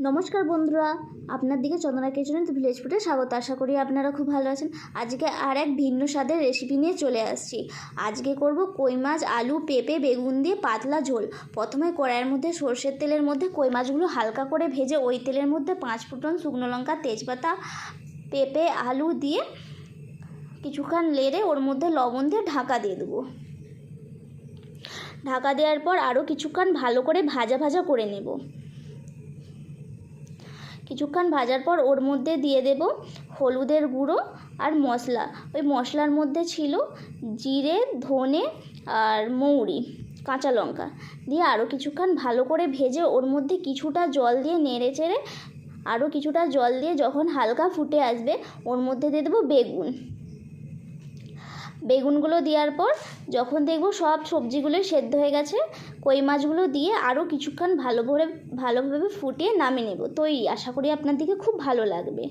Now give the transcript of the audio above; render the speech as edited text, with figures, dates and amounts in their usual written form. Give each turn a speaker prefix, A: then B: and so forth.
A: নমস্কার বন্ধুরা, আপনার দিকে চন্দনা কিচেন ভিলেজ ফুডে স্বাগত। আশা করি আপনারা খুব ভালো আছেন। আজকে আর এক ভিন্ন স্বাদের রেসিপি নিয়ে চলে আসছি। আজকে করব কই মাছ, আলু, পেঁপে, বেগুন দিয়ে পাতলা ঝোল। প্রথমে কড়াইয়ের মধ্যে সর্ষের তেলের মধ্যে কই মাছগুলো হালকা করে ভেজে ওই তেলের মধ্যে 5 ফোঁটন, শুকনো লঙ্কা, তেজপাতা, পেঁপে, আলু দিয়ে কিছুক্ষণ নেড়ে ওর মধ্যে লবণ দিয়ে ঢাকা দিয়ে দেবো। ঢাকা দেওয়ার পর আরও কিছুক্ষণ ভালো করে ভাজা করে নেব। কিছুক্ষণ ভাজার পর ওর মধ্যে দিয়ে দেব হলুদের গুঁড়ো আর মশলা। ওই মশলার মধ্যে ছিল জিরে, ধনে আর মৌরি, কাঁচা লঙ্কা দিয়ে আরও কিছুক্ষণ ভালো করে ভেজে ওর মধ্যে কিছুটা জল দিয়ে নেড়ে চেড়ে আরও কিছুটা জল দিয়ে যখন হালকা ফুটে আসবে ওর মধ্যে দিয়ে দেবো বেগুনগুলো দেওয়ার পর যখন দেখব সব সবজিগুলো সেদ্ধ হয়ে গেছে, কই মাছগুলো দিয়ে আরও কিছুক্ষণ ভালোভাবে ফুটিয়ে নামিয়ে নেব। তৈরি। আশা করি আপনার দিকে খুব ভালো লাগবে।